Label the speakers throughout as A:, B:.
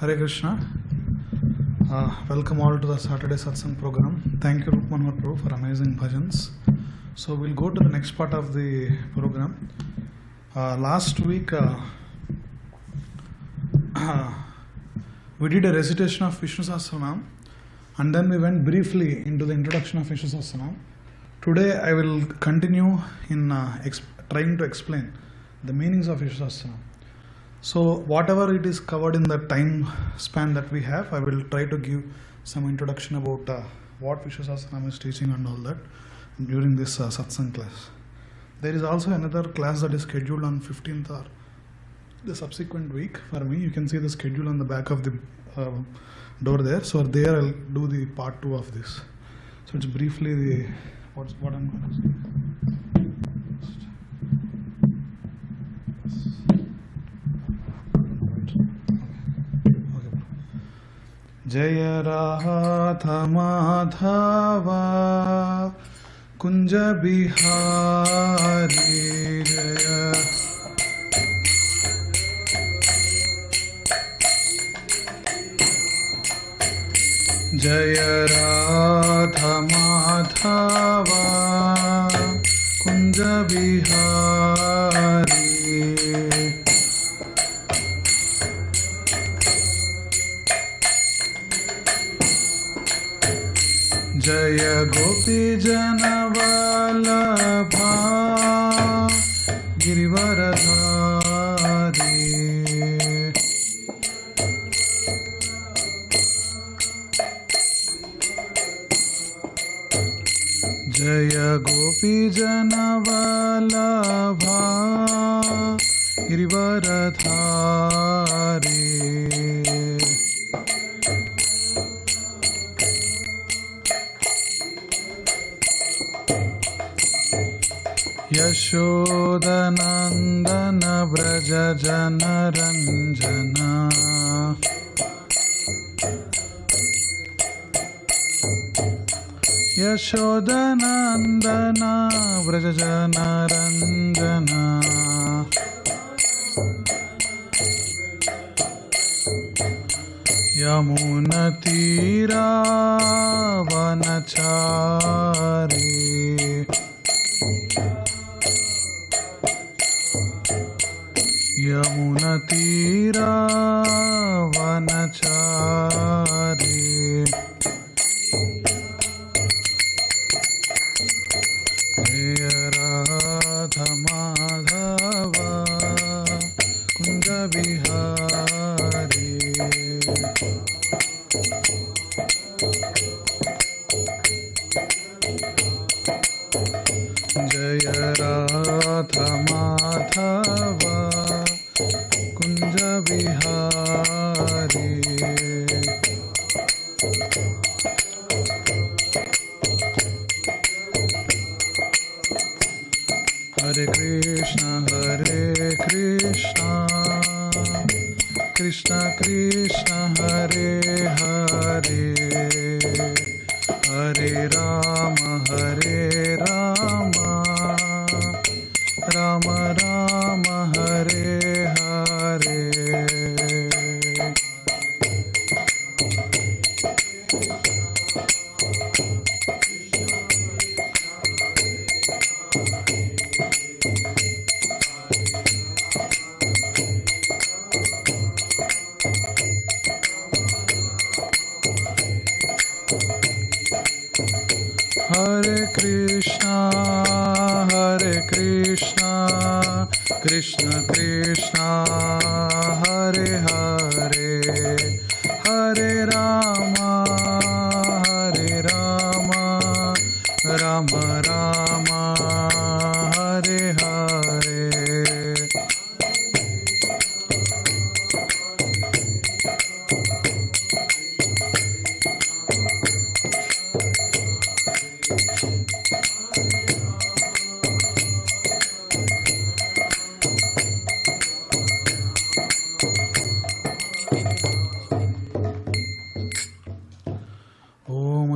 A: Hare Krishna. Welcome all to the Saturday Satsang program. Thank you, Rup Manohar Prabhu, for amazing bhajans. So we'll go to the next part of the program. Last week we did a recitation of Vishnu-Sahasra-Nama, and then we went briefly into the introduction of Vishnu-Sahasra-Nama. Today I will continue in trying to explain the meanings of Vishnu-Sahasra-Nama. So whatever it is covered in the time span that we have, I will try to give some introduction about what Vishnu-Sahasra-Nama is teaching and all that during this satsang class. There is also another class that is scheduled on 15th or the subsequent week for me. You can see the schedule on the back of the door there. So there I'll do the part 2 of this. So it's briefly the what I'm going to say. Jaya Radha Madhava Kunja Bihari Jaya Jaya Radha Madhava Kunja Bihari Jaya Gopi Jana Vallabha Girivaradhari Jaya Gopi Jana Vallabha Girivaradhari Yashodanandana Vraja Jana Ranjana Yashodanandana Vraja Jana Ranjana Yamuna Tira Vanachari Yamuna Tira Vanachari Jaya Radha Madhava Kunja Bihari Jaya Radha Madhava Kunja Bihari Hare Krishna Krishna Krishna Hare Hare Hare Rama Rama Rama Hare Hare Hare Krishna Krishna Krishna Hare Hare Hare Rama Rama Rama Hare Hare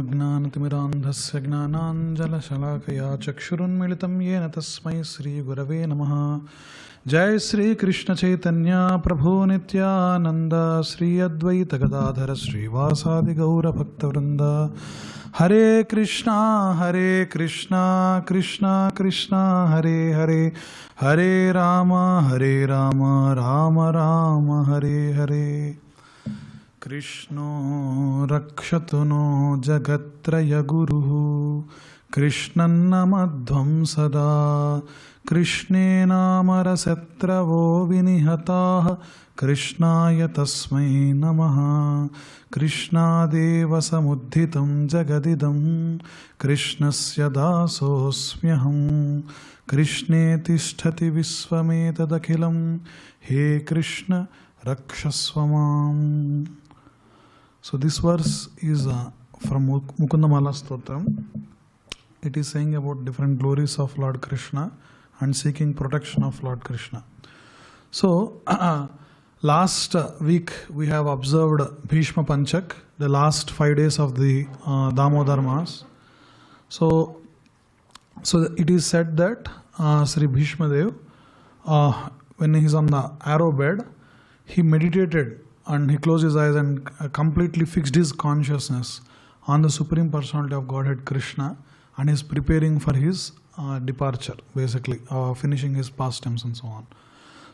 A: ज्ञानतिमिरान्धस्य ज्ञानाञ्जनशलाकया चक्षुरुन्मिलितं येन तस्मै श्रीगुरवे नमः Jai Sri Krishna Chaitanya Prabhu Nityananda Sri Advaita Gadadhara Sri Vasadi Gaura Bhakta Vrinda Hare Krishna Krishna Krishna Hare Hare Hare Rama Rama Rama Hare Hare Krishno Rakshatuno Jagatraya Guruhu Krishnannamadhvam Sada Krishnena Marasatravo Vinihataha Krishnaya Tasmai Namaha Krishna Deva Samudhitam Jagadidam Krishnasya Dasosmyaham Krishne Tishtati Visvametadakhilam He Krishna Rakshasvamam. So this verse is from Mukundamala Stotram. It is saying about different glories of Lord Krishna and seeking protection of Lord Krishna. So last week we have observed Bhishma Panchak, the last 5 days of the Damodar Maas. So it is said that Sri Bhishma Dev, when he is on the arrow bed, he meditated and he closed his eyes and completely fixed his consciousness on the Supreme Personality of Godhead Krishna, and is preparing for his departure, basically finishing his pastimes and so on.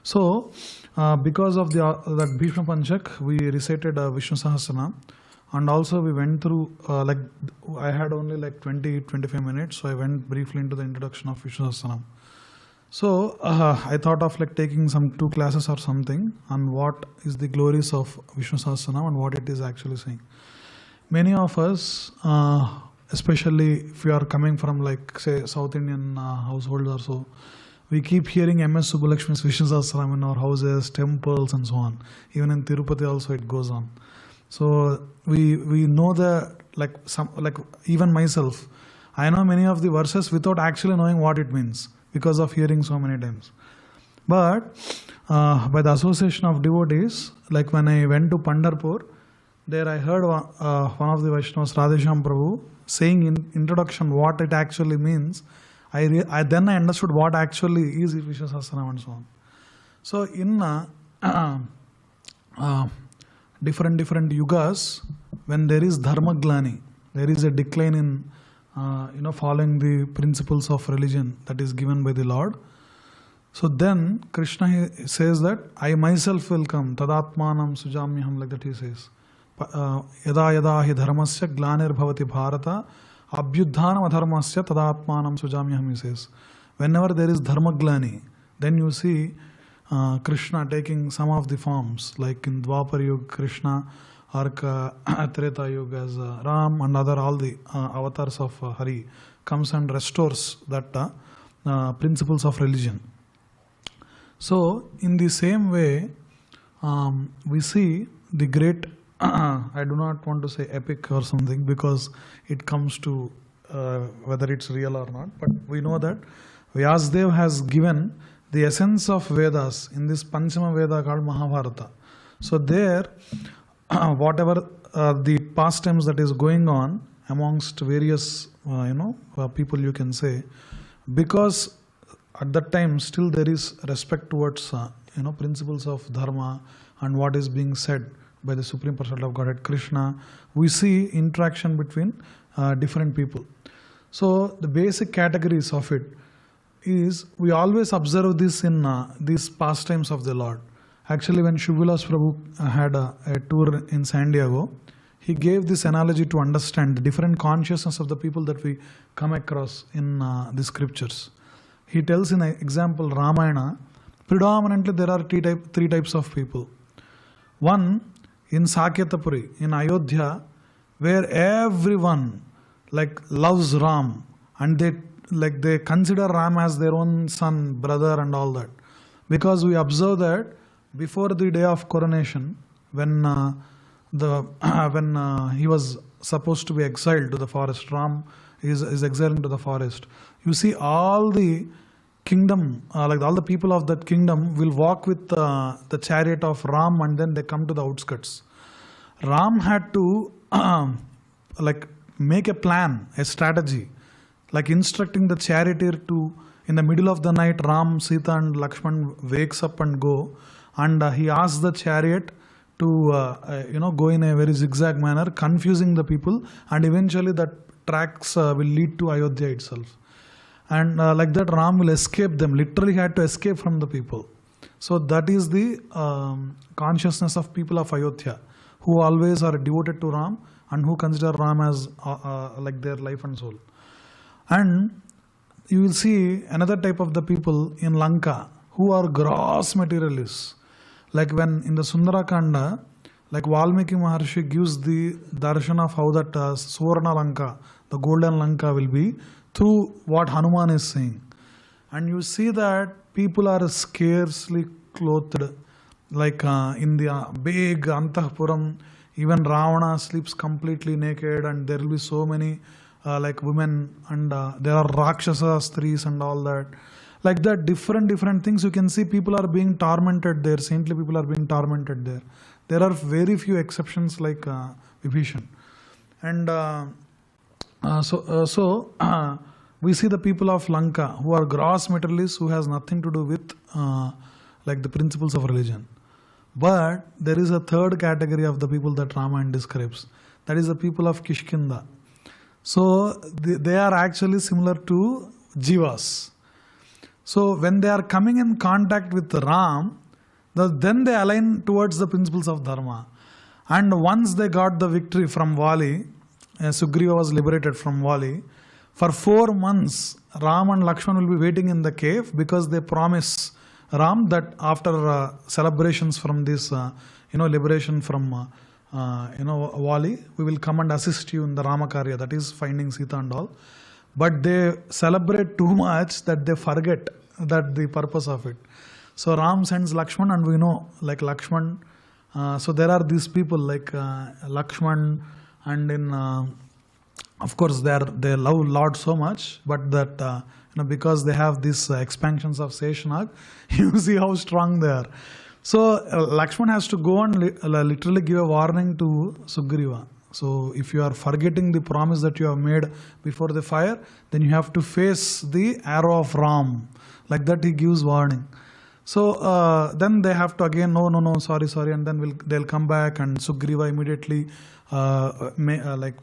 A: So because of that Bhishma Panchak, we recited Vishnu-Sahasra-Nama, and also we went through like I had only like 20-25 minutes, so I went briefly into the introduction of Vishnu-Sahasra-Nama. So I thought of like taking some 2 classes or something on what is the glories of Vishnu-Sahasra-Nama and what it is actually saying. Many of us, especially if you are coming from like say South Indian households or so, we keep hearing MS Subbulakshmi's Vishnu-Sahasra-Nama in our houses, temples and so on. Even in Tirupati also it goes on. So we know the like even myself, I know many of the verses without actually knowing what it means because of hearing so many times. But by the association of devotees, like when I went to Pandharpur, there I heard one of the Vaishnavas, Radhesham Prabhu, saying in introduction what it actually means. Then I understood what actually is Vishnu-Sahasra-Nama and so on. So in different yugas, when there is dharma glani, there is a decline in following the principles of religion that is given by the Lord. So then Krishna says that I myself will come, tadatmanam sujamyaham, like that he says. Yada yada hi dharmasya glanir bhavati bharata abhyudhanam adharmasya tadatmanam sujamyaham, he says. Whenever there is dharma glani, then you see Krishna taking some of the forms, like in Dwapar Yuga Krishna, or Treta Yuga as Ram and all the avatars of Hari comes and restores that principles of religion. So in the same way, we see the great, I do not want to say epic or something because it comes to whether it's real or not, but we know that Vyasadeva has given the essence of Vedas in this Panchama Veda called Mahabharata. So there, whatever the pastimes that is going on amongst various people, you can say, because at that time still there is respect towards principles of dharma and what is being said by the Supreme Personality of Godhead Krishna, we see interaction between different people. So the basic categories of it is, we always observe this in these pastimes of the Lord. Actually, when Vilasa Prabhu had a tour in San Diego, he gave this analogy to understand the different consciousness of the people that we come across in the scriptures. He tells in an example, Ramayana, predominantly there are 3 types of people. One, in Sakyatapuri, in Ayodhya, where everyone loves Ram, and they consider Ram as their own son, brother and all that. Because we observe that before the day of coronation, when he was supposed to be exiled to the forest, Ram is exiled to the forest. You see all the kingdom, all the people of that kingdom will walk with the chariot of Ram, and then they come to the outskirts. Ram had to make a plan, a strategy, like instructing the charioteer to in the middle of the night, Ram, Sita and Lakshman wakes up and go, and he asks the chariot to go in a very zigzag manner, confusing the people, and eventually that tracks will lead to Ayodhya itself. And like that, Ram will escape them. Literally had to escape from the people. So that is the consciousness of people of Ayodhya, who always are devoted to Ram and who consider Ram as like their life and soul. And you will see another type of the people in Lanka who are gross materialists. Like when in the Sundarakanda, like Valmiki Maharshi gives the darshan of how that Suvarna Lanka, the golden Lanka will be through what Hanuman is saying. And you see that people are scarcely clothed, like in the big Antahpuram, even Ravana sleeps completely naked, and there will be so many like women, and there are Rakshasa Stris and all that. Like that, different things you can see people are being tormented there, saintly people are being tormented there. There are very few exceptions like Vibhishan. And we see the people of Lanka who are gross materialists, who has nothing to do with like the principles of religion. But there is a third category of the people that Ramayana describes. That is the people of Kishkinda. So they are actually similar to Jivas. So when they are coming in contact with Ram, then they align towards the principles of Dharma. And once they got the victory from Vali, Sugriva was liberated from Vali, for 4 months Ram and Lakshman will be waiting in the cave, because they promise Ram that after celebrations from this liberation from Vali, we will come and assist you in the Ramakarya, that is finding Sita and all. But they celebrate too much that they forget that the purpose of it. So Ram sends Lakshman, and we know like Lakshman. So there are these people like Lakshman, and in of course they love Lord so much, but that because they have these expansions of Seshanag, you see how strong they are. So Lakshman has to go and literally give a warning to Sugriva. So if you are forgetting the promise that you have made before the fire, then you have to face the arrow of Ram. Like that he gives warning. So then they have to again, no, sorry, and then they'll come back, and Sugriva immediately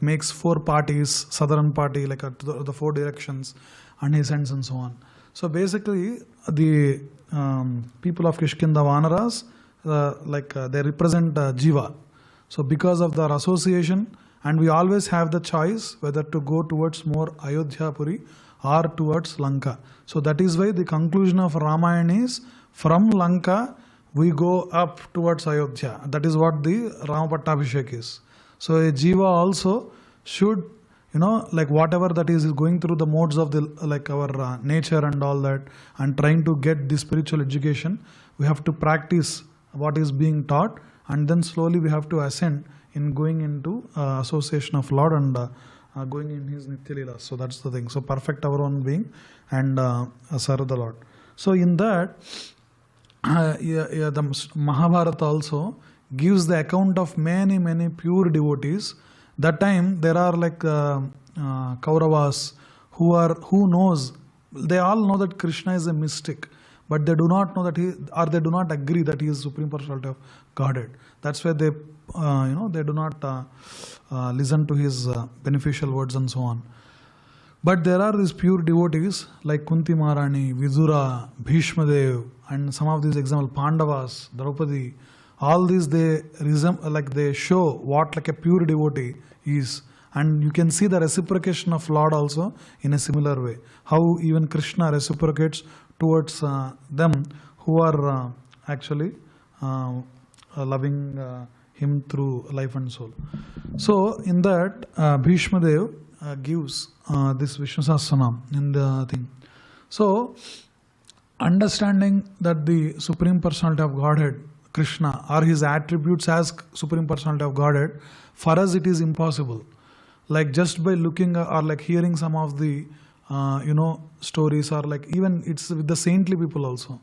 A: makes 4 parties, southern party, like the 4 directions, and he sends and so on. So basically the people of Kishkinda Vanaras, they represent Jiva. So because of their association, and we always have the choice whether to go towards more Ayodhya Puri or towards Lanka. So that is why the conclusion of Ramayana is, from Lanka we go up towards Ayodhya. That is what the Rama Pattabhishek is. So a Jiva also should, whatever that is going through the modes of the our nature and all that, and trying to get the spiritual education, we have to practice what is being taught, and then slowly we have to ascend in going into association of Lord and going in his Nitya Leela. So that's the thing. So perfect our own being and serve the Lord. So in that, the Mahabharata also gives the account of many pure devotees. That time there are like Kauravas who knows, they all know that Krishna is a mystic, but they do not know that they do not agree that he is Supreme Personality of Godhead. That's why they they do not listen to his beneficial words and so on. But there are these pure devotees like Kunti Maharani, Vidura, Bhishma Dev, and some of these examples, Pandavas, Draupadi. All these they show what like a pure devotee is, and you can see the reciprocation of Lord also in a similar way. How even Krishna reciprocates towards them who are actually loving him through life and soul. So in that Bhishma Dev gives this Vishnu-Sahasra-Nama in the thing. So understanding that the Supreme Personality of Godhead, Krishna, or his attributes as Supreme Personality of Godhead, for us it is impossible. Like just by looking or like hearing some of the stories, or like even it's with the saintly people also,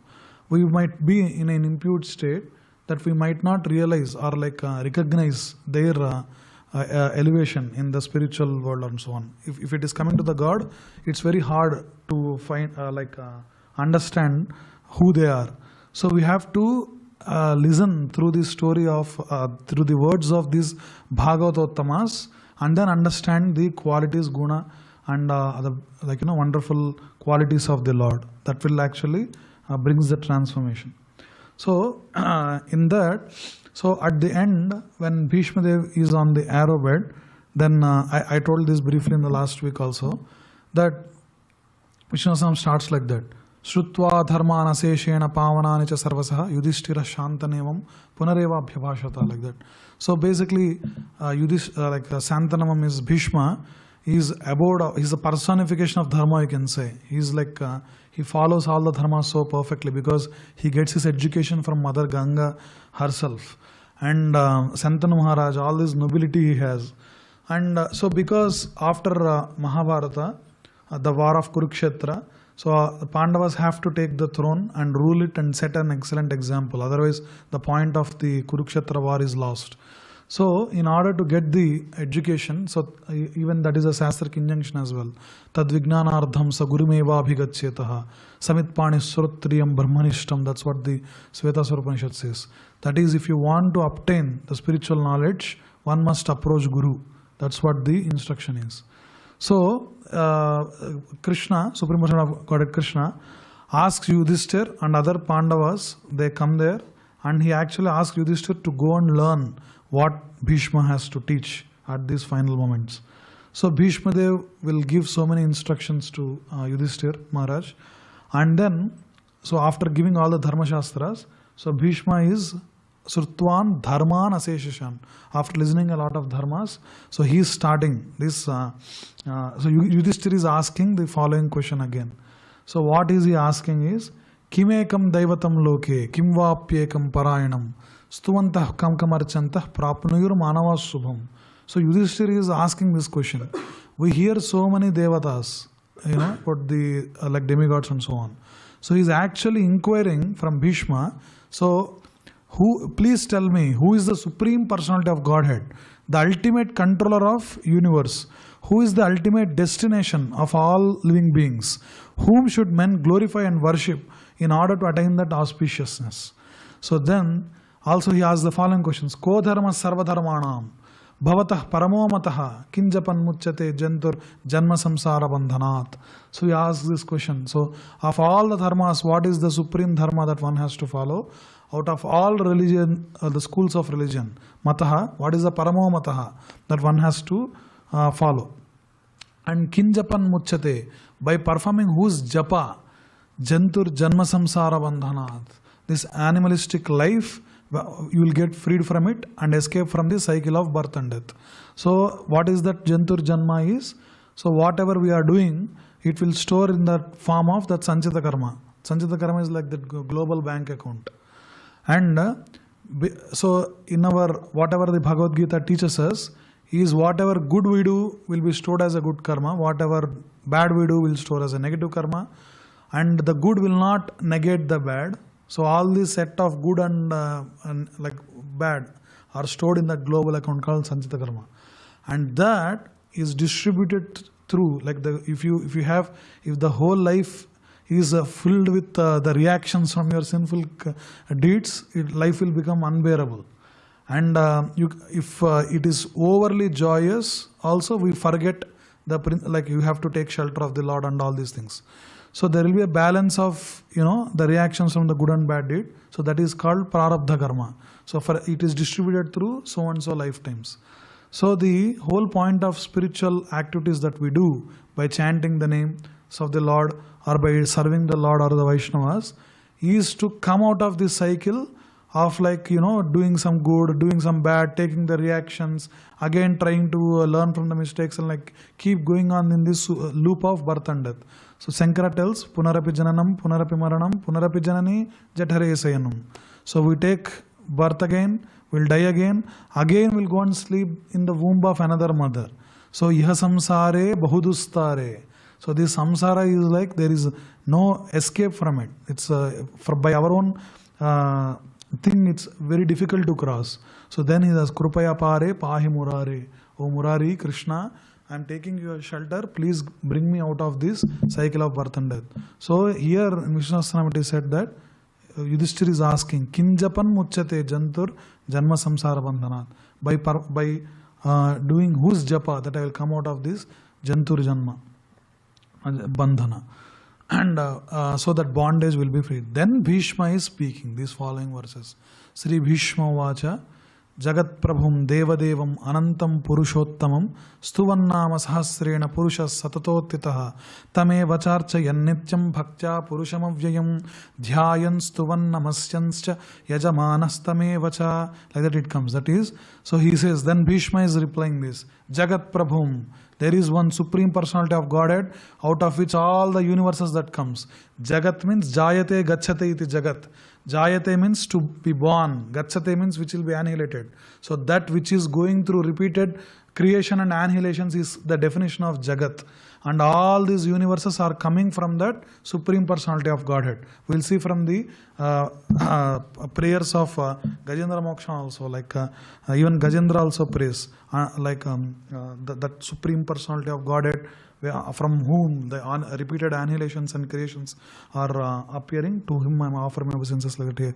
A: we might be in an impure state that we might not realize or like recognize their elevation in the spiritual world and so on. If it is coming to the God, it's very hard to find understand who they are. So we have to listen through the story of through the words of these Bhagavatottamas, and then understand the qualities, guna, and the wonderful qualities of the Lord. That will actually brings the transformation. So in that, so at the end, when Bhishma Dev is on the arrow bed, then I told this briefly in the last week also, that Vishnu-Sahasra-Nama starts like that. Shrutva dharman aseshena pavanani cha sarvasaha yudhishthira shantanevam punareva abhyabhashata, like that. So basically, Santanamam is Bhishma. He's a personification of dharma, you can say. He's like, he follows all the dharmas so perfectly because he gets his education from Mother Ganga herself. And Santanu Maharaj, all this nobility he has. And so because after Mahabharata, the war of Kurukshetra, so the Pandavas have to take the throne and rule it and set an excellent example. Otherwise, the point of the Kurukshetra war is lost. So, in order to get the education, so even that is a Shastric injunction as well. Tad vijnanardham sa gurumeva abhigachyetaha samitpani srutriyam brahmanishtam. That's what the Svetaswara Upanishad says. That is, if you want to obtain the spiritual knowledge, one must approach Guru. That's what the instruction is. So, Krishna, Supreme Personality of Godhead Krishna, asks Yudhishthir and other Pandavas, they come there, and he actually asks Yudhishthir to go and learn what Bhishma has to teach at these final moments. So Bhishma Dev will give so many instructions to Yudhishthir Maharaj, and then, so after giving all the Dharma Shastras, so Bhishma is Srutvan Dharman Aseshashan. After listening a lot of Dharmas, so he is starting this. So Yudhishthir is asking the following question again. So what is he asking is, Kimekam Daivatam Loke, Kim Vapyekam Parayanam, Stuvantah Kamkamarchantah Prapnuyur Manava Subham. So Yudhishthir is asking this question. We hear so many Devatas, about the like demigods and so on. So he is actually inquiring from Bhishma. So please tell me, who is the Supreme Personality of Godhead, the ultimate controller of universe? Who is the ultimate destination of all living beings? Whom should men glorify and worship in order to attain that auspiciousness? So then, also he asks the following questions. Ko dharma sarva dharmanam bhavatah paramo mataha kinjapan muchyate jantur janma samsara bandhanat. So he asks this question. So of all the dharmas, what is the supreme dharma that one has to follow? Out of all religion, the schools of religion, mataha, what is the paramo mataha that one has to follow? And kinjapan muchyate, by performing whose japa, jantur janma samsara bandhanat. This animalistic life, you will get freed from it and escape from the cycle of birth and death. So what is that jantur janma is? So whatever we are doing, it will store in the form of that sanchita karma. Sanchita karma is like the global bank account. And so in our, whatever the Bhagavad Gita teaches us, is whatever good we do will be stored as a good karma, whatever bad we do will store as a negative karma, and the good will not negate the bad. So all this set of good and like bad are stored in that global account called Sanchita Karma, and that is distributed through, like if the whole life is filled with the reactions from your sinful deeds, life will become unbearable. And if it is overly joyous, also we forget like you have to take shelter of the Lord and all these things. So there will be a balance of the reactions from the good and bad deed. So that is called prarabdha karma. So it is distributed through so and so lifetimes. So the whole point of spiritual activities that we do by chanting the names of the Lord or by serving the Lord or the Vaishnavas is to come out of this cycle of doing some good, doing some bad, taking the reactions, again trying to learn from the mistakes, and like keep going on in this loop of birth and death. So Shankara tells, Punarapi Jananam, Punarapi Maranam, Punarapi Janani, Jathare Sayanam. So we take birth again, we'll die again we'll go and sleep in the womb of another mother. So Iha Samsare Bahudustare. So this samsara is like there is no escape from it. It's by our own thing, it's very difficult to cross. So then he says, Krupaya Pare Pahi Murare. O Murari, Krishna, I am taking your shelter, please bring me out of this cycle of birth and death. So here in Vishnu-Sahasra-Nama it is said that Yudhishthira is asking, Kinjapan muchyate jantur janma samsara bandhanat. By doing whose japa that I will come out of this jantur janma bandhana. And so that bondage will be freed. Then Bhishma is speaking these following verses. Sri Bhishma Vacha Jagat Prabhum Devadevam Anantam Purushottamam Stuvannama Sahasrena Purushas Satatotitaha Tame Vacharcha Yannityam Bhaktya Purushamavayam Dhyayan Stuvannamasyanscha Yajamanastame Vacha. Like that it comes. That is, so he says, then Bhishma is replying this. Jagat Prabhum. There is one Supreme Personality of Godhead out of which all the universes that comes. Jagat means Jayate Gacchate iti Jagat. Jayate means to be born. Gacchate means which will be annihilated. So that which is going through repeated creation and annihilations is the definition of Jagat. And all these universes are coming from that Supreme Personality of Godhead. We'll see from the prayers of Gajendra Moksha also, like even Gajendra also prays, that Supreme Personality of Godhead, from whom the repeated annihilations and creations are appearing, to him I offer my obeisances, like that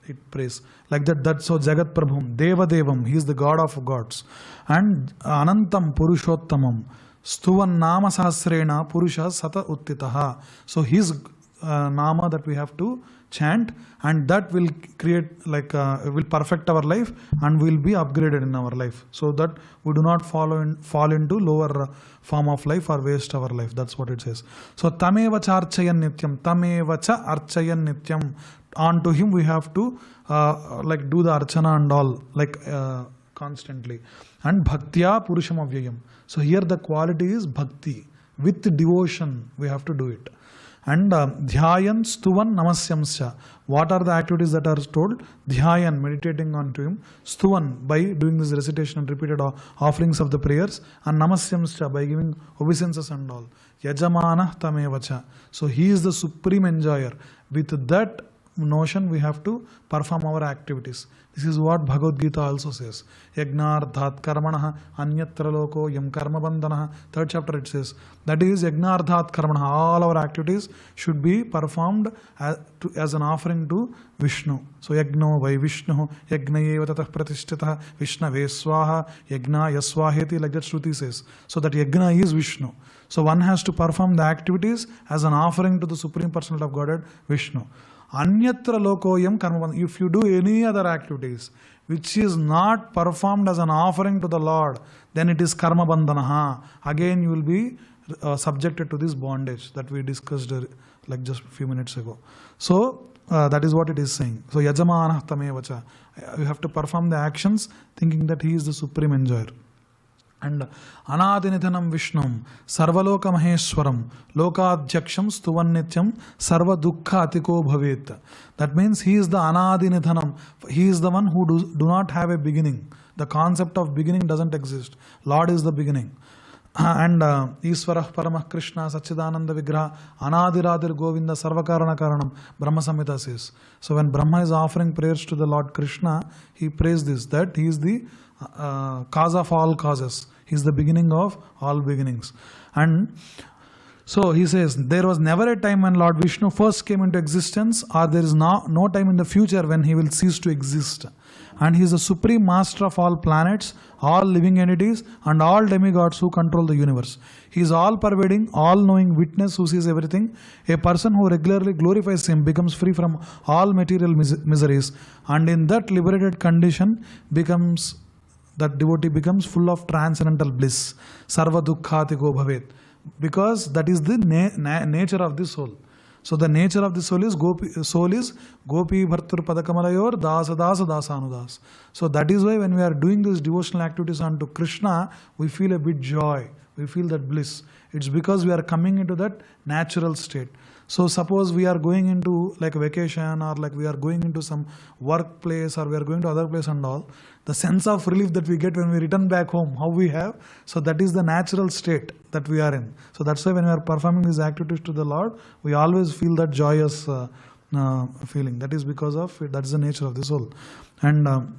A: it prays. Like that, so Jagat Prabhum, Deva Devam, he is the God of gods. And Anantam Purushottamam, Stuvan Nama Sahasrena Purusha Sata Uttitaha. So his Nama that we have to chant, and that will create, will perfect our life and will be upgraded in our life, so that we do not fall into lower form of life or waste our life. That's what it says. So Tameva cha archayan nityam, Tameva cha archayan nityam. On to him we have to do the archana and all, constantly. And bhaktya purusham avyayam. So here the quality is bhakti. With devotion we have to do it. And dhyayan stuvan namasyamsya. What are the activities that are told? Dhyayan, meditating onto him. Stuvan, by doing this recitation and repeated offerings of the prayers. And namasyamsya, by giving obeisances and all. Yajamana tamevacha. So he is the supreme enjoyer. With that notion we have to perform our activities. This is what Bhagavad Gita also says. Yagnardhat karmanaha anyatra loko yam karma bandhanaha. 3rd chapter it says. That is Yagnardhat karmanaha. All our activities should be performed as an offering to Vishnu. So Yagno vai Vishnu Yagnayeva tatah pratishtitah Vishnave swaha Yagna yaswaheti, like that Shruti says. So that Yagna is Vishnu. So one has to perform the activities as an offering to the Supreme Personality of Godhead, Vishnu. Anyatra lokoyam karma. If you do any other activities which is not performed as an offering to the Lord, then it is karma bandhanaha. Again you will be subjected to this bondage that we discussed like just a few minutes ago. So that is what it is saying. So yajamana tamevacha. You have to perform the actions thinking that he is the supreme enjoyer. And Anadinithanam Vishnum Sarvaloka Maheshwaram Lokadhyaksham Stuvannityam Sarva Dukkha Atiko Bhavet. That means he is the Anadinithanam. He is the one who do not have a beginning. The concept of beginning doesn't exist. Lord is the beginning. And Isvarah Paramah Krishna Sachidananda Vigraha Anadiradir Govinda Sarvakarana Karanam, Brahma Samhita says. So when Brahma is offering prayers to the Lord Krishna, he prays this, that he is the cause of all causes. He is the beginning of all beginnings. And so he says, there was never a time when Lord Vishnu first came into existence, or there is no time in the future when he will cease to exist. And he is the supreme master of all planets, all living entities, and all demigods who control the universe. He is all-pervading, all-knowing witness who sees everything. A person who regularly glorifies him becomes free from all material miseries, and in that liberated condition that devotee becomes full of transcendental bliss. Sarva dukkhatigo bhavet. Because that is the nature of the soul. So the nature of the soul is Gopi Bhartur Padakamalayur Dasa Dasa Dasa Anudas. So that is why when we are doing these devotional activities unto Krishna, we feel a bit joy. We feel that bliss. It's because we are coming into that natural state. So suppose we are going into like a vacation, or like we are going into some workplace, or we are going to other place and all, the sense of relief that we get when we return back home, how we have, so that is the natural state that we are in. So that's why when we are performing these activities to the Lord, we always feel that joyous feeling. That is because of it. That is the nature of the soul. And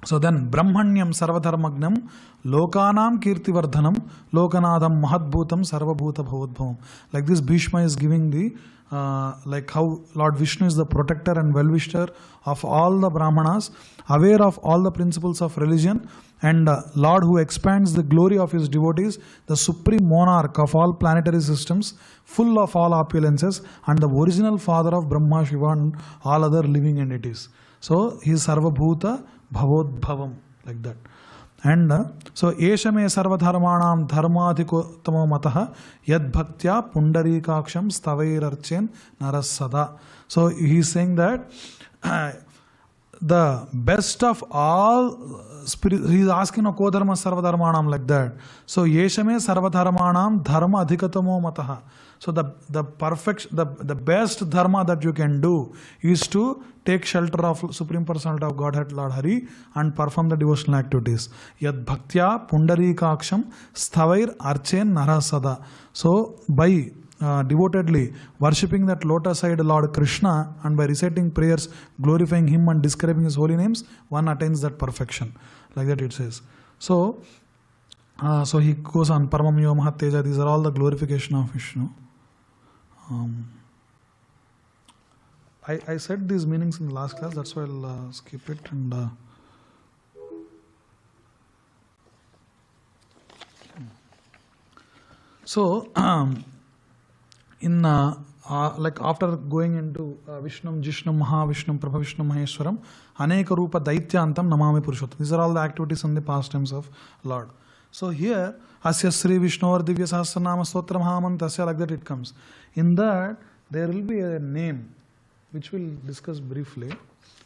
A: So then, Brahmanyam Sarvadharmagnam Lokanam Kirtivardhanam Lokanadam Mahadbhutam Sarvabhuta Bhavodbhavam. Like this, Bhishma is giving the like how Lord Vishnu is the protector and well-wisher of all the Brahmanas, aware of all the principles of religion, and Lord who expands the glory of his devotees, the supreme monarch of all planetary systems, full of all opulences, and the original father of Brahma, Shiva, and all other living entities. So he is Sarvabhuta Bhavodbhavam, like that. And so Eshame Sarvadharmanam Dharmadhikottamo Mataha Yad Bhaktya Pundarikaksham Stavairarchen Narasada. So he is saying that the best of all spirit, he is asking a Kodharma Sarvadharmanam, like that. So Yeshame Sarvadharmanam Dharma Adhikatamo Mataha. So the best dharma that you can do is to take shelter of Supreme Personality of Godhead Lord Hari and perform the devotional activities. Yad Bhaktya Pundarikaksham Sthavair Archen Narasada. So by devotedly worshipping that lotus-eyed Lord Krishna and by reciting prayers, glorifying him and describing his holy names, one attains that perfection. Like that it says. So he goes on, Paramam Yo Mahateja, these are all the glorification of Vishnu. I said these meanings in the last class, that's why I'll skip it. And so in like after going into Vishnum, Jishnum, Mahavishnum, Prabhavishnum, Maheshwaram, Aneka Rupa Daityantam Namami Purushottam. These are all the activities and the pastimes of Lord. So here, Asya Sri Vishnu or Vishnu-Sahasra-Nama Stotra Mahamantasya, like that it comes. In that, there will be a name, which we'll discuss briefly,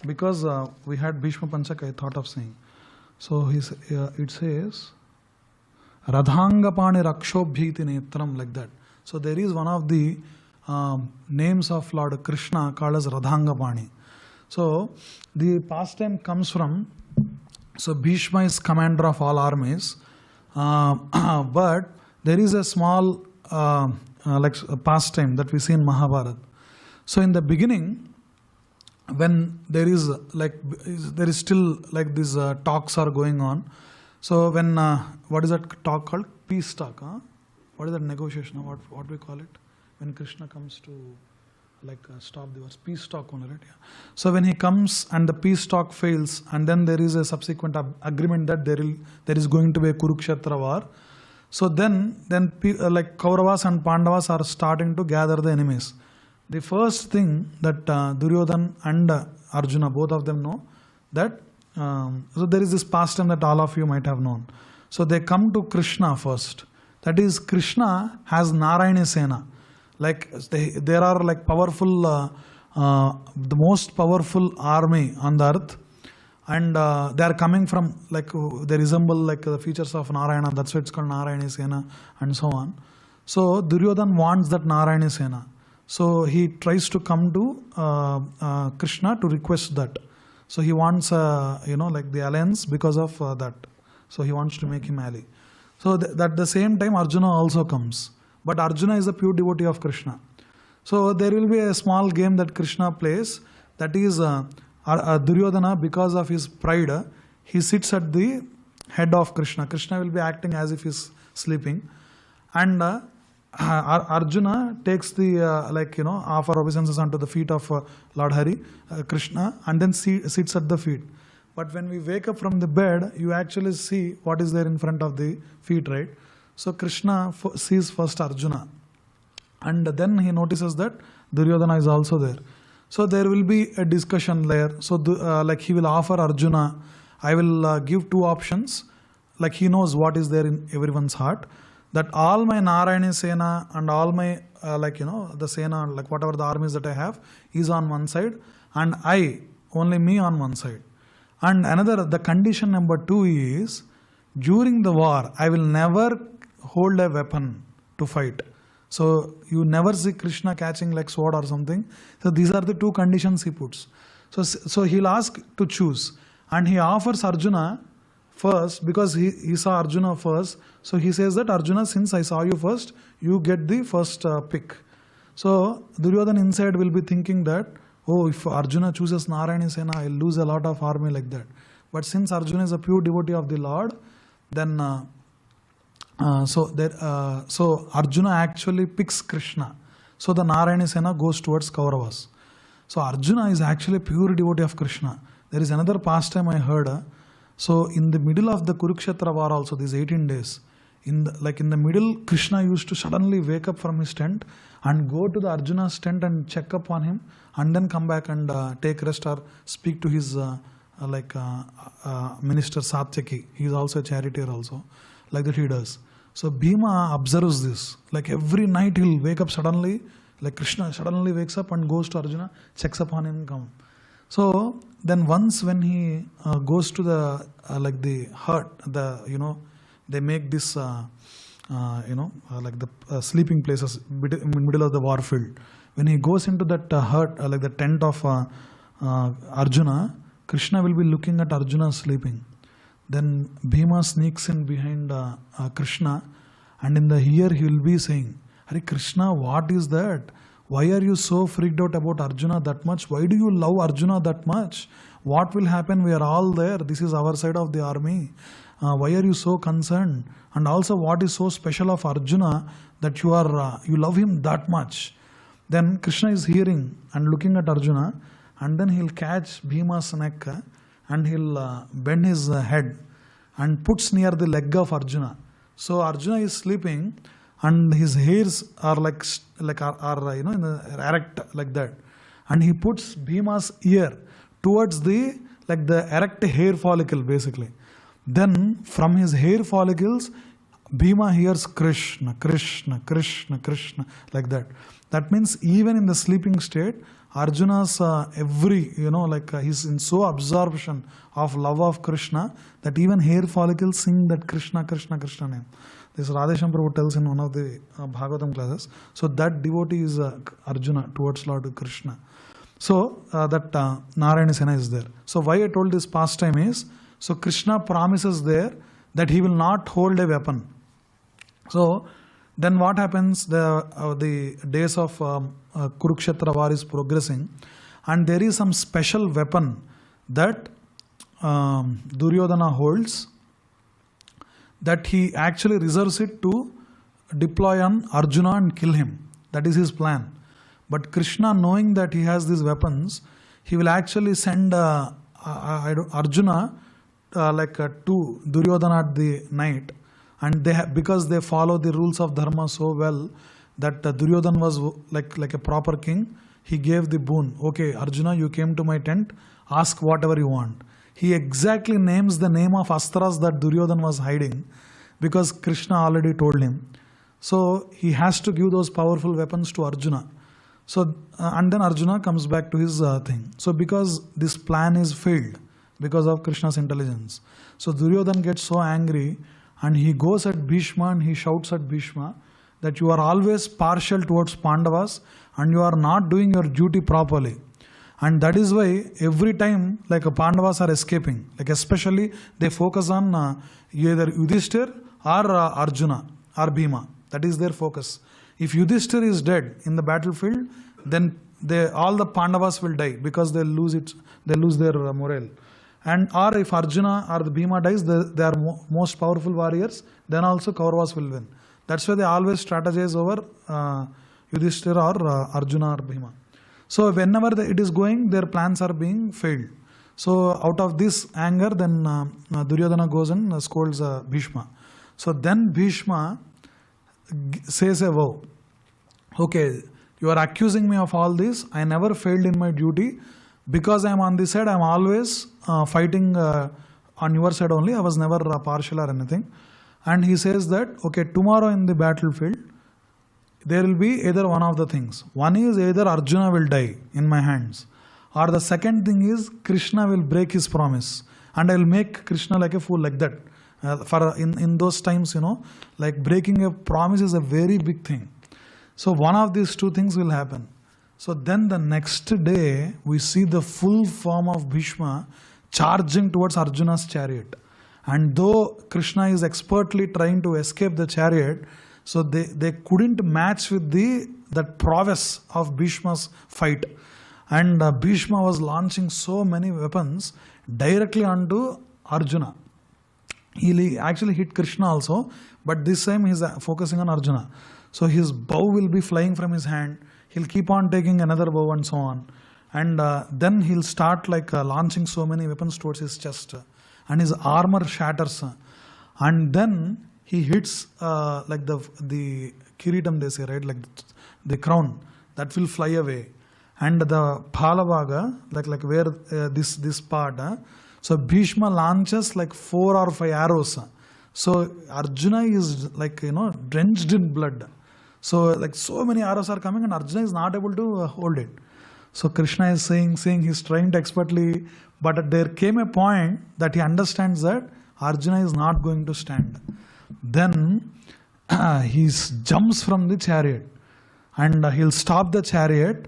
A: because we had Bhishma Panchaka, I thought of saying. So it says, Radhangapani Rakshobhyiti Netram, like that. So there is one of the names of Lord Krishna called as Radhangapani. So the pastime comes from, so Bhishma is commander of all armies, but there is a small like pastime that we see in Mahabharata. So in the beginning, when there is still like these talks are going on. So when what is that talk called? Peace talk. What is that negotiation? What we call it? When Krishna comes to like stop the wars. Peace talk only, right? Yeah. So when he comes and the peace talk fails, and then there is a subsequent agreement that there is going to be a Kurukshetra war. So then like Kauravas and Pandavas are starting to gather the enemies. The first thing that Duryodhana and Arjuna, both of them know, that so there is this pastime that all of you might have known. So they come to Krishna first. That is, Krishna has Narayana Sena. Like there are like powerful, the most powerful army on the earth, and they are coming from like they resemble like the features of Narayana. That's why it's called Narayana Sena and so on. So Duryodhana wants that Narayana Sena. So he tries to come to Krishna to request that. So he wants like the alliance because of that. So he wants to make him ally. So at the same time Arjuna also comes. But Arjuna is a pure devotee of Krishna. So there will be a small game that Krishna plays. That is Duryodhana, because of his pride, he sits at the head of Krishna. Krishna will be acting as if he is sleeping. And Arjuna takes the offer obeisances unto the feet of Lord Hari, Krishna, and then sits at the feet. But when we wake up from the bed, you actually see what is there in front of the feet, right? So Krishna sees first Arjuna, and then he notices that Duryodhana is also there. So there will be a discussion there. So like he will offer Arjuna, I will give two options. Like he knows what is there in everyone's heart. That all my Narayana Sena and all my the Sena, like whatever the armies that I have, is on one side, and only me on one side. And the condition number 2 is, during the war, I will never hold a weapon to fight. So you never see Krishna catching like sword or something. So these are the two conditions he puts. So he'll ask to choose, and he offers Arjuna first because he saw Arjuna first. So he says that Arjuna, since I saw you first, you get the first pick. So Duryodhana inside will be thinking that, oh, if Arjuna chooses Narayana Sena, I'll lose a lot of army like that. But since Arjuna is a pure devotee of the Lord, then so Arjuna actually picks Krishna. So the Narayana Sena goes towards Kauravas. So Arjuna is actually a pure devotee of Krishna. There is another pastime I heard. So in the middle of the Kurukshetra war also, these 18 days, in the middle, Krishna used to suddenly wake up from his tent and go to the Arjuna's tent and check up on him, and then come back and take rest or speak to his minister Satyaki. He is also a charioteer also. Like that he does. So Bhima observes this. Like every night he'll wake up suddenly, like Krishna suddenly wakes up and goes to Arjuna, checks upon him, come. So then once when he goes to the the hut, they make this sleeping places in the middle of the war field. When he goes into that hut, like the tent of Arjuna, Krishna will be looking at Arjuna sleeping. Then Bhima sneaks in behind Krishna, and in the ear he will be saying, "Hare Krishna, what is that? Why are you so freaked out about Arjuna that much? Why do you love Arjuna that much? What will happen? We are all there. This is our side of the army. Why are you so concerned? And also, what is so special of Arjuna that you love him that much?" Then Krishna is hearing and looking at Arjuna, and then he'll catch Bhima's neck and he'll bend his head and puts near the leg of Arjuna. So Arjuna is sleeping and his hairs are erect like that, and he puts Bhima's ear towards the erect hair follicle basically. Then from his hair follicles, Bhima hears Krishna, Krishna, Krishna, Krishna, like that. That means even in the sleeping state, Arjuna's he's in so absorption of love of Krishna that even hair follicles sing that Krishna, Krishna, Krishna name. This Radhesham Prabhu tells in one of the Bhagavatam classes. So that devotee is Arjuna towards Lord Krishna. So that Narayana Sena is there. So why I told this pastime is, so Krishna promises there that he will not hold a weapon. So then what happens? The days of Kurukshetra war is progressing, and there is some special weapon that Duryodhana holds, that he actually reserves it to deploy on Arjuna and kill him. That is his plan. But Krishna, knowing that he has these weapons, he will actually send Arjuna to Duryodhana at the night. And because they follow the rules of Dharma so well, that Duryodhana was like a proper king, he gave the boon. Okay, Arjuna, you came to my tent, ask whatever you want. He exactly names the name of Astras that Duryodhana was hiding, because Krishna already told him. So he has to give those powerful weapons to Arjuna. So and then Arjuna comes back to his thing. So because this plan is failed because of Krishna's intelligence, so Duryodhana gets so angry and he goes at Bhishma and he shouts at Bhishma that you are always partial towards Pandavas and you are not doing your duty properly. And that is why every time Pandavas are escaping, especially they focus on either Yudhishthir or Arjuna or Bhima. That is their focus. If Yudhishthir is dead in the battlefield, then all the Pandavas will die because they lose their morale. And or if Arjuna or the Bhima dies, they are most powerful warriors, then also Kauravas will win. That's why they always strategize over Yudhishthir or Arjuna or Bhima. So whenever it is going, their plans are being failed. So out of this anger, then Duryodhana goes and scolds Bhishma. So then Bhishma says a vow. Okay, you are accusing me of all this. I never failed in my duty. Because I am on this side, I am always fighting on your side only. I was never partial or anything. And he says that, okay, tomorrow in the battlefield, there will be either one of the things. One is either Arjuna will die in my hands, or the second thing is Krishna will break his promise, and I will make Krishna like a fool, like that. In those times, breaking a promise is a very big thing. So one of these two things will happen. So then the next day, we see the full form of Bhishma charging towards Arjuna's chariot. And though Krishna is expertly trying to escape the chariot, so they couldn't match with that prowess of Bhishma's fight. And Bhishma was launching so many weapons directly onto Arjuna. He actually hit Krishna also, but this time he's focusing on Arjuna. So his bow will be flying from his hand. He'll keep on taking another bow and so on. And then he'll start launching so many weapons towards his chest. And his armor shatters. And then he hits the kiritam, they say, right? Like the crown that will fly away. And the Phalavaga, like where this part, so Bhishma launches like 4 or 5 arrows. So Arjuna is drenched in blood. So so many arrows are coming and Arjuna is not able to hold it. So Krishna is saying he's trying to expertly, but there came a point that he understands that Arjuna is not going to stand. Then he jumps from the chariot and he'll stop the chariot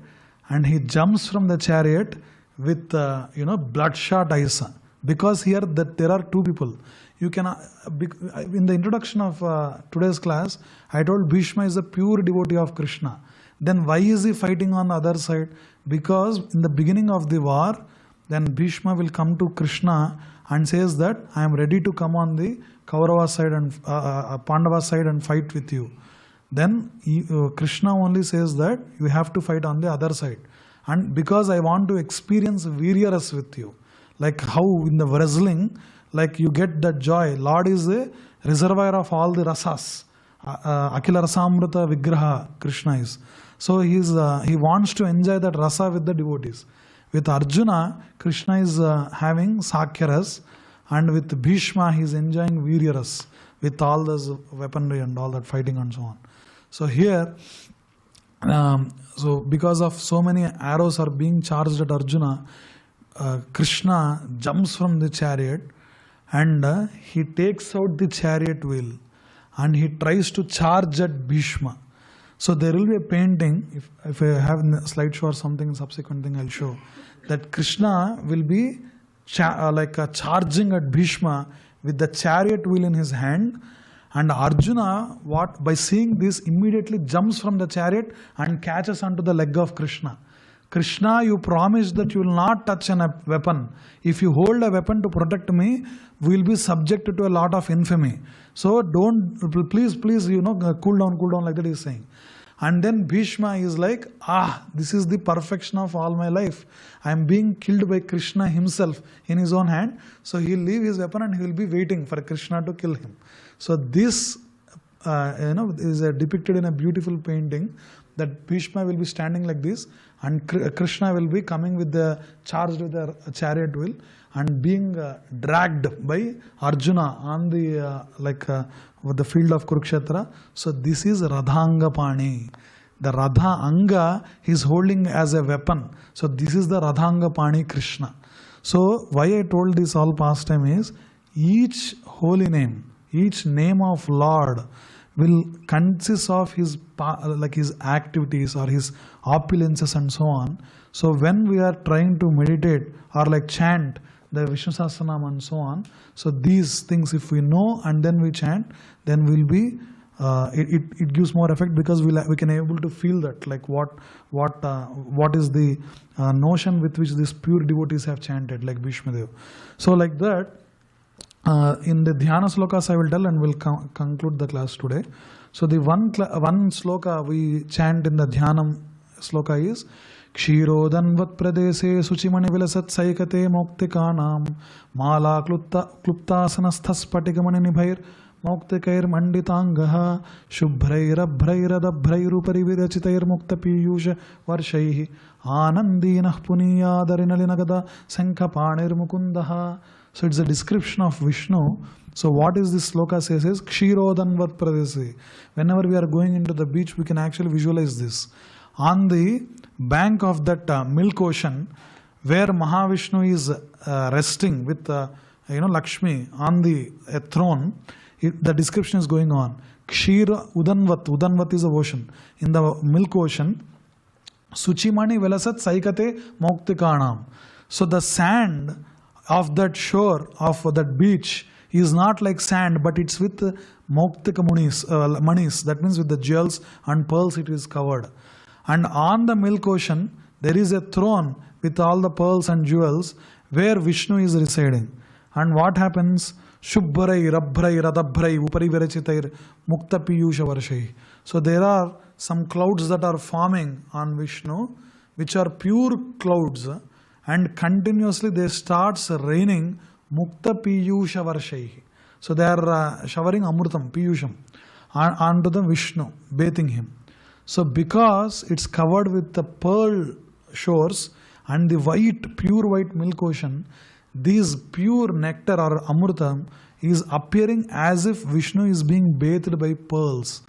A: and he jumps from the chariot with bloodshot eyes. Because here there are 2 people. You can in the introduction of today's class, I told Bhishma is a pure devotee of Krishna. Then why is he fighting on the other side? Because in the beginning of the war, then Bhishma will come to Krishna and says that I am ready to come on the Kaurava side and Pandava side and fight with you. Then Krishna only says that you have to fight on the other side. And because I want to experience Viryaras with you. Like how in the wrestling, you get that joy. Lord is the reservoir of all the rasas. Akila Rasamrita Vigraha, Krishna is. So he wants to enjoy that rasa with the devotees. With Arjuna, Krishna is having Sakyaras, and with Bhishma he is enjoying Viryaras with all this weaponry and all that fighting and so on. So here, so because of so many arrows are being charged at Arjuna, Krishna jumps from the chariot and he takes out the chariot wheel and he tries to charge at Bhishma. So there will be a painting, if I have a slideshow or something, subsequent thing I'll show, that Krishna will be charging at Bhishma with the chariot wheel in his hand, and Arjuna, by seeing this, immediately jumps from the chariot and catches onto the leg of Krishna. Krishna, you promised that you will not touch a weapon. If you hold a weapon to protect me, we will be subjected to a lot of infamy. So please, cool down, like that he is saying. And then Bhishma is like, this is the perfection of all my life. I am being killed by Krishna himself in his own hand. So he will leave his weapon and he will be waiting for Krishna to kill him. So this is depicted in a beautiful painting, that Bhishma will be standing like this and Krishna will be coming with charged with the chariot wheel and being dragged by Arjuna on the field of Kurukshetra. So this is Radhanga Pani. The Radha Anga he is holding as a weapon. So this is the Radhanga Pani Krishna. So why I told this all past time is, each holy name, each name of Lord will consist of his activities or his opulences and so on. So when we are trying to meditate or chant the Vishnu-Sahasra-Nama and so on, so these things if we know and then we chant, then we'll be it gives more effect, because we can able to feel that what is the notion with which these pure devotees have chanted, like Bhishma Dev. So like that, in the Dhyana slokas I will tell and we'll conclude the class today. So the one sloka we chant in the Dhyanam sloka is Kshirodanvat pradese suchimani vilasat saikate moktikanam mala kluptasanasthas patigamani nibhair moktikair manditangaha shubhrairabhrairadabrairuparī virachitair muktapiyusha varshaihi anandinah puniyadarinalinagadha sankhapanir mukundaha. So it's a description of Vishnu. So what is this sloka says is Kshirodanvat pradese. Whenever we are going into the beach, we can actually visualize this. On the bank of that milk ocean, where Mahavishnu is resting with Lakshmi on the throne, the description is going on. Kshira Udanvat. Udanvat is the ocean. In the milk ocean, Suchimani Velasat Saikate Moktikanam. So the sand of that shore, of that beach, is not like sand, but it's with Moktika manis, that means with the jewels and pearls it is covered. And on the milk ocean, there is a throne with all the pearls and jewels where Vishnu is residing. And what happens? Shubharai, Rabhrai, Radabhrai, Upari Virachitair, Mukta Piyusha Varshai. So there are some clouds that are forming on Vishnu, which are pure clouds, and continuously they starts raining Mukta Piyusha Varshai. So they are showering Amrutam, Piyusham, onto the Vishnu, bathing him. So because it's covered with the pearl shores and the white, pure white milk ocean, this pure nectar or Amrutam is appearing as if Vishnu is being bathed by pearls.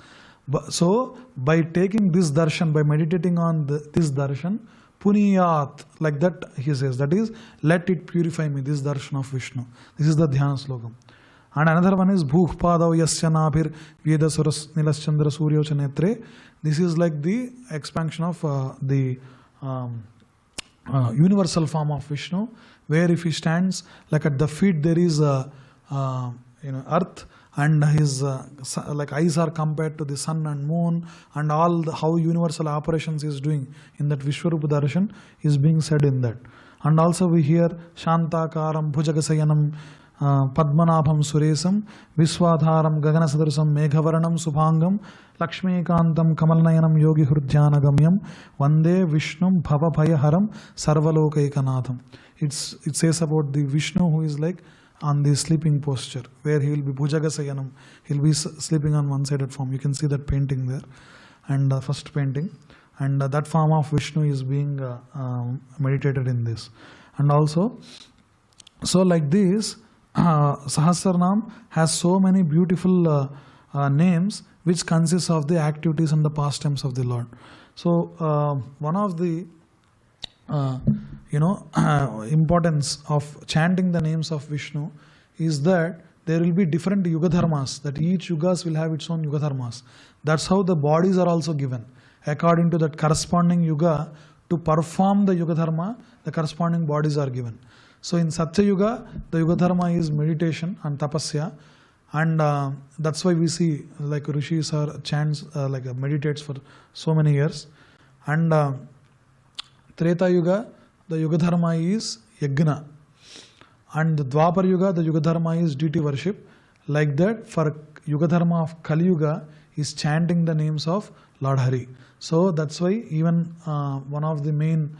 A: So by taking this darshan, by meditating on this darshan, Puniyat, like that he says, that is, let it purify me, this darshan of Vishnu. This is the Dhyana slokam. And another one is Bhukh Padav Yasya Nabhir Veda Suras Nilaschandra Suryo Chanetre. This is like the expansion of the universal form of Vishnu, where if he stands, like at the feet there is earth, and his like eyes are compared to the sun and moon, and all how universal operations he is doing in that Vishwarupa Darshan is being said in that. And also we hear Shantakaram Bhujagasayanam Padmanabham Suresam Viswadharam Gaganasadarasam Meghavarnam Subhangam Lakshmikantam Kamalnayanam Yogi Hrudyanagamyam Vande Vishnum Bhavabhayaharam Sarvalokaikanadam. It says about the Vishnu who is like on the sleeping posture, where he will be Bhujagasayanam, he will be sleeping on one-sided form. You can see that painting there, and first painting, and that form of Vishnu is being meditated in this. And also, so like this, Sahasranam has so many beautiful names which consists of the activities and the pastimes of the Lord. So one of the importance of chanting the names of Vishnu is that there will be different yuga dharmas, that each yugas will have its own yuga dharmas. That's how the bodies are also given. According to that corresponding yuga, to perform the yuga dharma, the corresponding bodies are given. So in Satya Yuga, the yuga dharma is meditation and tapasya, and that's why we see like rishis or chants meditates for so many years. And Treta Yuga, the yuga dharma is yajna, and the Dwapar Yuga, the yuga dharma is deity worship. Like that, for yuga dharma of Kali Yuga is chanting the names of Lord Hari. So that's why even one of the main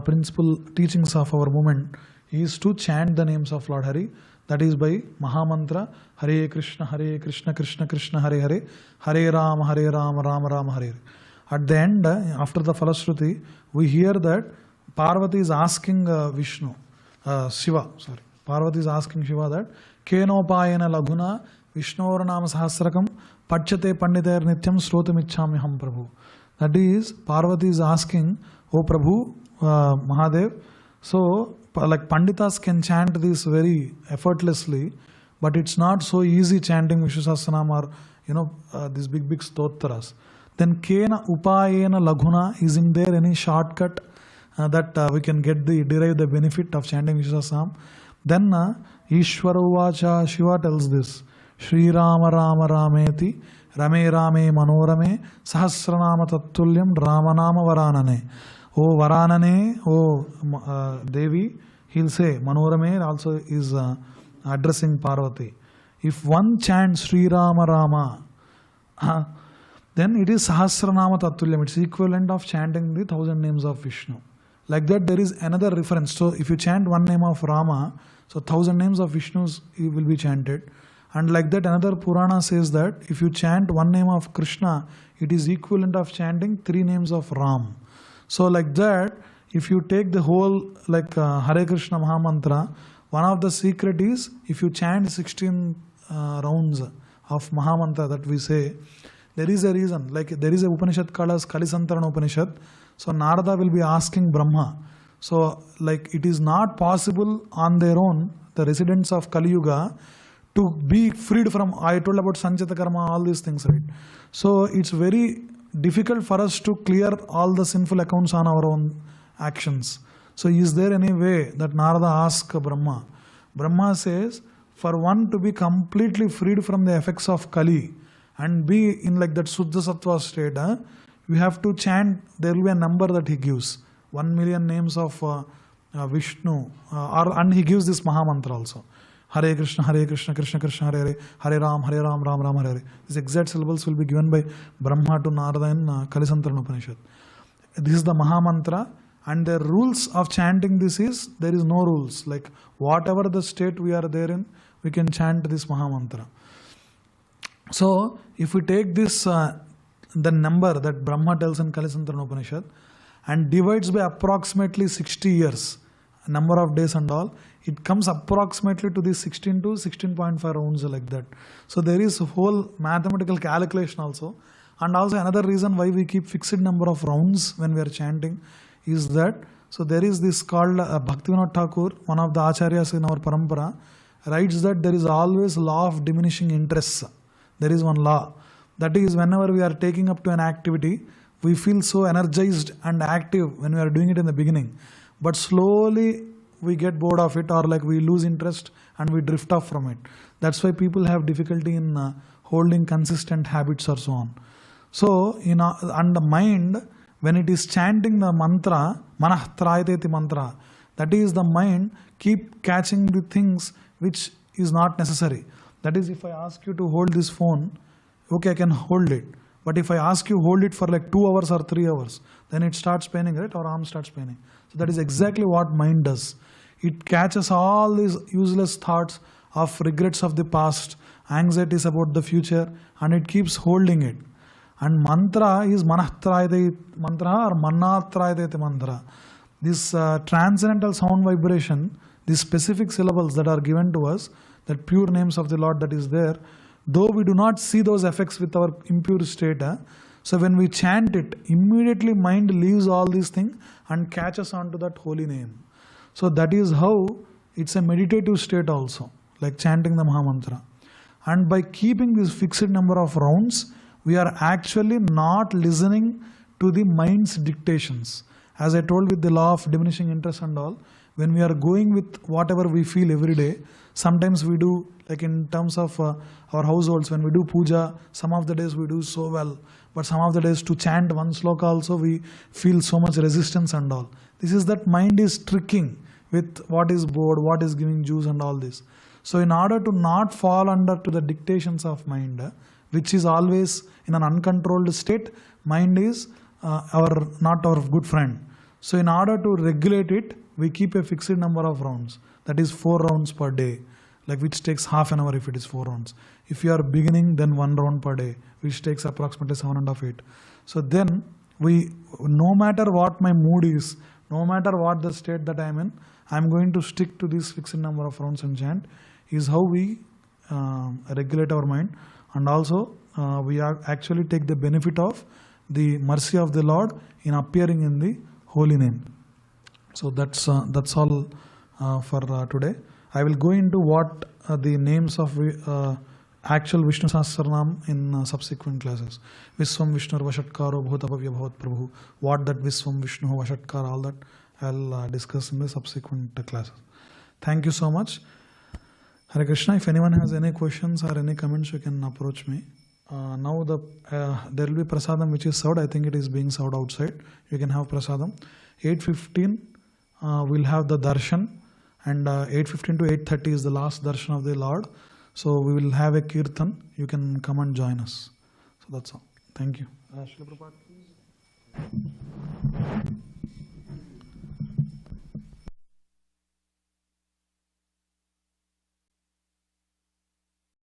A: principal teachings of our movement is to chant the names of Lord Hari. That is by Mahamantra Hare Krishna, Krishna Krishna, Hare Hare, Hare Rama, Rama Rama, Hare Hare. At the end, after the Falashruti, we hear that Parvati is asking Shiva, Parvati is asking Shiva that Kenopayana Laguna Vishnu-Nama Sahasrakam Pachate Panditair Nityam Srotamichamiham Prabhu. That is, Parvati is asking, O Prabhu, Mahadev, so like Panditas can chant this very effortlessly, but it's not so easy chanting Vishnu-Sahasra-Nama or these big stotras. Then Kena Upayena Laguna, isn't there any shortcut that we can derive the benefit of chanting Vishnu-Sahasra-Nama? Then Ishvara Uvacha, Shiva tells this, Shri Rama Rama Rameti Rame Rame Manorame Sahasranama Tattulyam Ramanama Varanane. O Varanane, O Devi, he'll say, Manorame also is addressing Parvati. If one chants Sri Rama Rama, then it is Sahasranama Tattulyam. It's equivalent of chanting the 1000 names of Vishnu. Like that, there is another reference. So if you chant one name of Rama, so 1000 names of Vishnus will be chanted. And like that, another Purana says that if you chant one name of Krishna, it is equivalent of chanting 3 names of Ram. So like that, if you take the whole Hare Krishna Mahamantra, one of the secret is if you chant 16 rounds of Mahamantra that we say, there is a reason. Like there is a Upanishad called as Kalisantarana Upanishad. So Narada will be asking Brahma. So like it is not possible on their own, the residents of Kali Yuga, to be freed from, I told about Sanchita Karma, all these things, right? So it's very difficult for us to clear all the sinful accounts on our own actions. So is there any way that Narada asks Brahma? Brahma says, for one to be completely freed from the effects of Kali and be in like that Suddha Sattva state, we have to chant, there will be a number that he gives. 1 million names of Vishnu, and he gives this Maha Mantra also. Hare Krishna, Krishna Krishna, Hare Hare, Hare Ram, Ram Ram, Hare Hare. These exact syllables will be given by Brahma to Narada in Kalisantarana Upanishad. This is the Maha Mantra, and the rules of chanting this is, there is no rules. Like whatever the state we are there in, we can chant this Maha Mantra. So, if we take this, the number that Brahma tells in Kalisantarana Upanishad, and divides by approximately 60 years, number of days and all, it comes approximately to the 16 to 16.5 rounds like that. So there is a whole mathematical calculation also. And also another reason why we keep fixed number of rounds when we are chanting is that, so there is this called Bhaktivinoda Thakur, one of the acharyas in our parampara, writes that there is always law of diminishing interests. There is one law. That is, whenever we are taking up to an activity, we feel so energized and active when we are doing it in the beginning. But slowly we get bored of it, or like we lose interest and we drift off from it. That's why people have difficulty in holding consistent habits or so on. So, and the mind, when it is chanting the mantra, manah trayateti mantra, that is the mind keep catching the things which is not necessary. That is, if I ask you to hold this phone, okay, I can hold it. But if I ask you hold it for like 2 hours or 3 hours, then it starts paining, right? Or arm starts paining. So that is exactly what mind does. It catches all these useless thoughts of regrets of the past, anxieties about the future, and it keeps holding it. And mantra is manatrayate mantra or manatrayate mantra. This transcendental sound vibration, these specific syllables that are given to us, that pure names of the Lord that is there, though we do not see those effects with our impure state, so when we chant it, immediately mind leaves all these things and catches on to that holy name. So that is how it's a meditative state also, like chanting the Maha Mantra. And by keeping this fixed number of rounds, we are actually not listening to the mind's dictations. As I told with the law of diminishing interest and all, when we are going with whatever we feel every day, sometimes we do, like in terms of our households, when we do puja, some of the days we do so well, but some of the days to chant one sloka also we feel so much resistance and all. This is that mind is tricking with what is bored, what is giving juice and all this. So in order to not fall under to the dictations of mind, which is always in an uncontrolled state, mind is not our good friend. So in order to regulate it, we keep a fixed number of rounds. That is 4 rounds per day, like which takes half an hour if it is 4 rounds. If you are beginning, then 1 round per day, which takes approximately 7.5 8. So then no matter what my mood is, no matter what the state that I am in, I am going to stick to this fixed number of rounds and chant. Is how we regulate our mind, and also we actually take the benefit of the mercy of the Lord in appearing in the holy name. So that's all for today. I will go into what the names of actual Vishnu-Sahasra-Nama in subsequent classes. Visvam Vishnu Vashatkaro Bhutavavya Bhavat Prabhu. What that Visvam Vishnu Vashatkar, all that I'll discuss in the subsequent classes. Thank you so much. Hare Krishna. If anyone has any questions or any comments, you can approach me. Now there will be prasadam which is served. I think it is being served outside. You can have prasadam. 8:15 we'll have the darshan, and 8:15 to 8:30 is the last darshan of the Lord. So we will have a kirtan. You can come and join us. So that's all. Thank you. Srila Prabhupada, please.